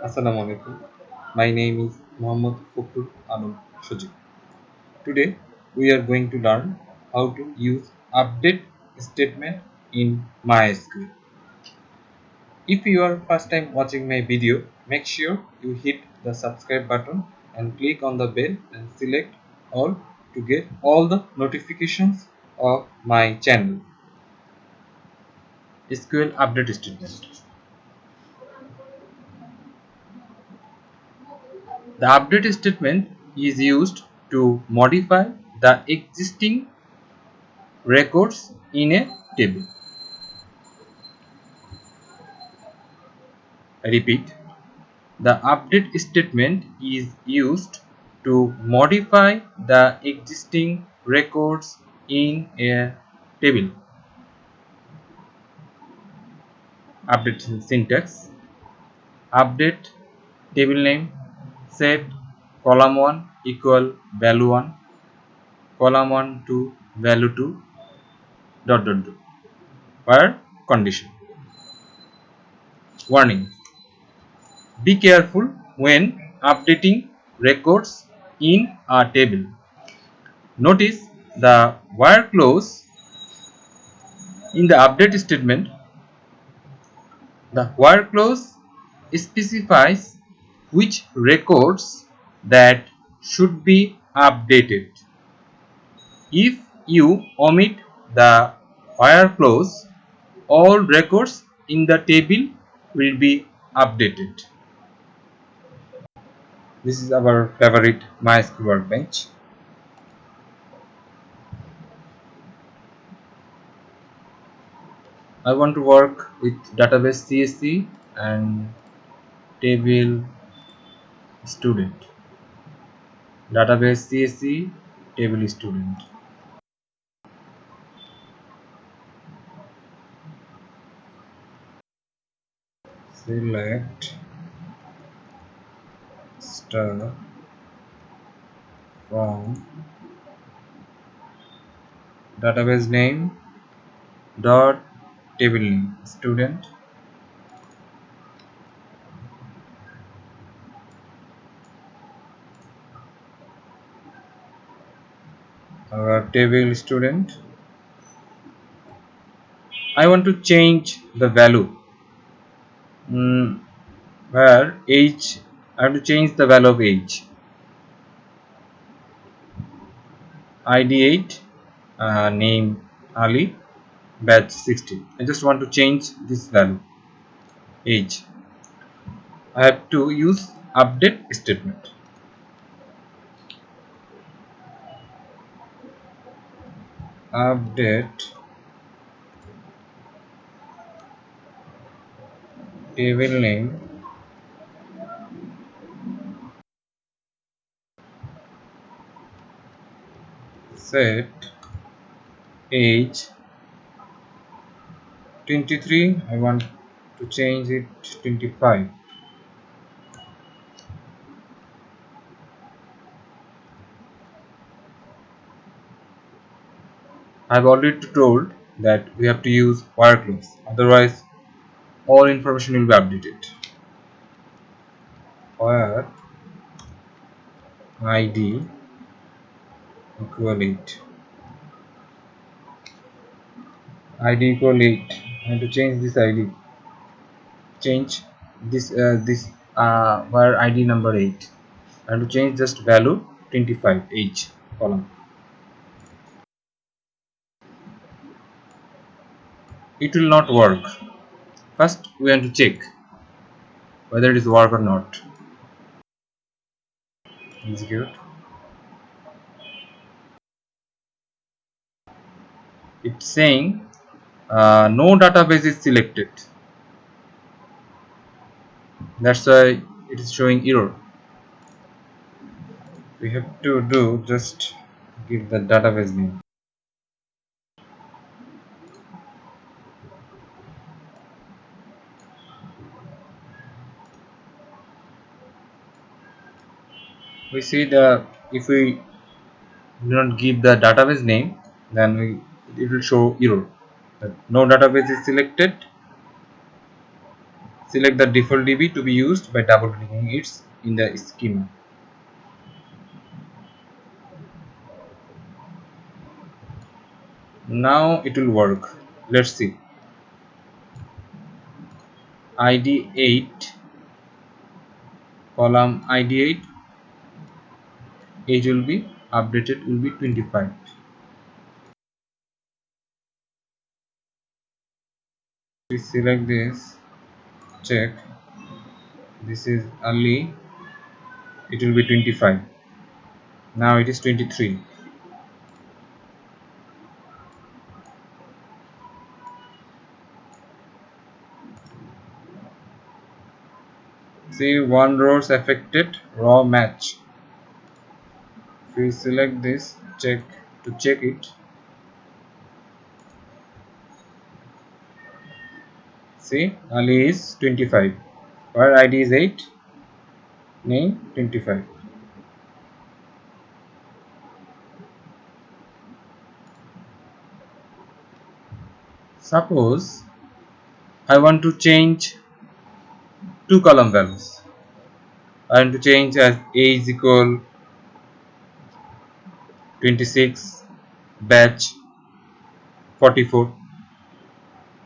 Assalamu alaikum. My name is Fakhrul Sajib. Today we are going to learn how to use update statement in MySQL. If you are first time watching my video, make sure you hit the subscribe button and click on the bell and select all to get all the notifications of my channel. SQL update statement. The update statement is used to modify the existing records in a table. I repeat, the update statement is used to modify the existing records in a table. Update syntax: update table name, set column 1 equal value 1, column 1 to value 2, dot dot dot, where condition. Warning: be careful when updating records in a table. Notice the where clause in the update statement. The where clause specifies which records that should be updated. If you omit the where clause, all records in the table will be updated. This is our favorite MySQL Workbench. I want to work with database CSC and table student. Database CSC, table student. Select star from database name dot table name student. Our table student. I want to change the value. Where age, I have to change the value of age. ID 8, name Ali, batch 16. I just want to change this value, age. I have to use update statement. Update table name set age 23. I want to change it 25. I've already told that we have to use where clause, otherwise all information will be updated. Where ID equal 8. ID equal 8. I have to change this ID. Change this where ID number 8. I have to change just value 25 age column. It will not work. First we have to check whether it is work or not. Execute. It's saying no database is selected. That's why it is showing error. We have to do just give the database name. We see the if we do not give the database name, then it will show error that no database is selected. Select the default DB to be used by double clicking it in the schema. Now it will work. Let's see. ID 8, column ID 8, age will be updated, will be 25. We select this, check, this is Ali, it will be 25. Now it is 23. See, one rows affected, raw match. If we select this, check to check it. See, Ali is 25. Where ID is 8, name 25. Suppose I want to change two column values. I want to change as age equal 26, batch 44.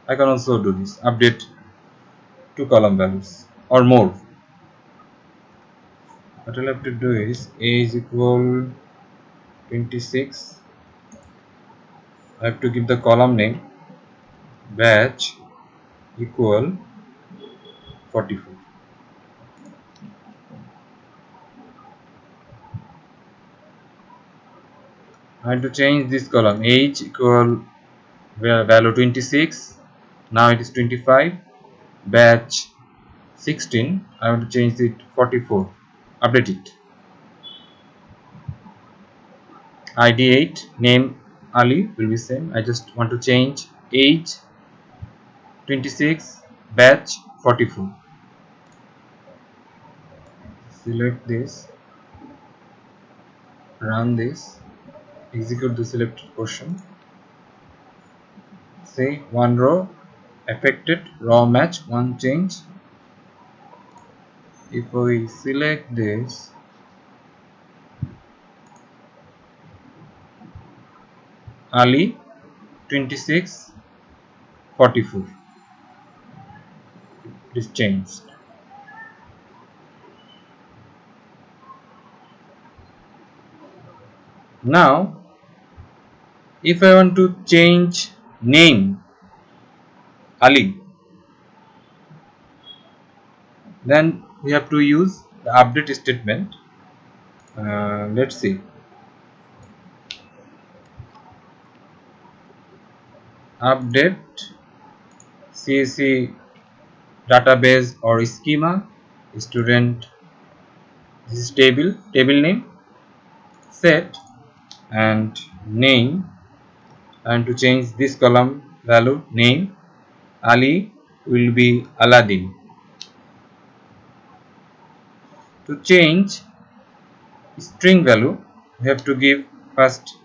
I can also do this, update two column values or more. What I'll have to do is age equal 26. I have to give the column name, batch equal 44. I have to change this column, age equal value 26. Now it is 25. Batch 16. I want to change it 44. Update it. ID 8, name Ali will be same. I just want to change age 26, batch 44. Select this, run this, execute the selected portion. Say one row affected, raw match, one change. If we select this, Ali 26, 44, it is changed. Now if I want to change name Ali, then we have to use the update statement. Let's see. Update CSC database or schema, student, this is table name, set, and name, and to change this column value name Ali will be Aladdin. To change string value we have to give first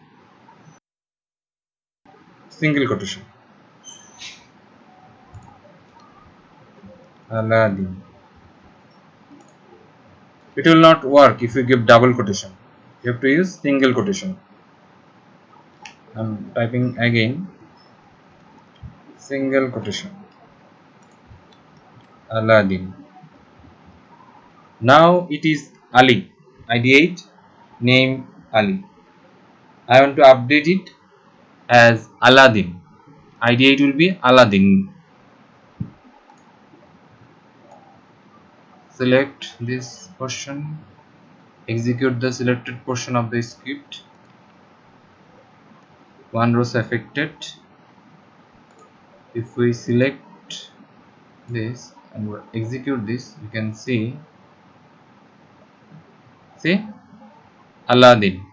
single quotation, Aladdin. It will not work if you give double quotation. You have to use single quotation. I am typing again, single quotation, Aladdin. Now it is Ali, ID 8, name Ali. I want to update it as Aladdin. ID 8 will be Aladdin. Select this portion, execute the selected portion of the script. One row is affected. If we select this and execute this, you can see Aladdin,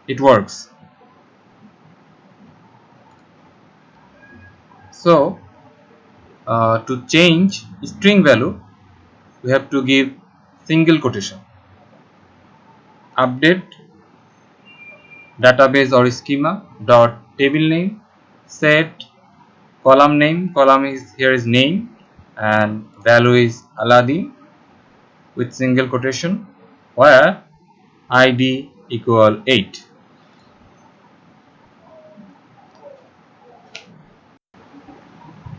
it works. So to change string value we have to give single quotation, update database or schema dot table name, set column name, column is here is name, and value is Aladdin with single quotation where ID equal 8.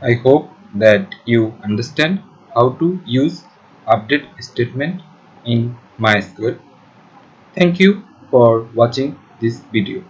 I hope that you understand how to use update statement in MySQL. Thank you for watching this video.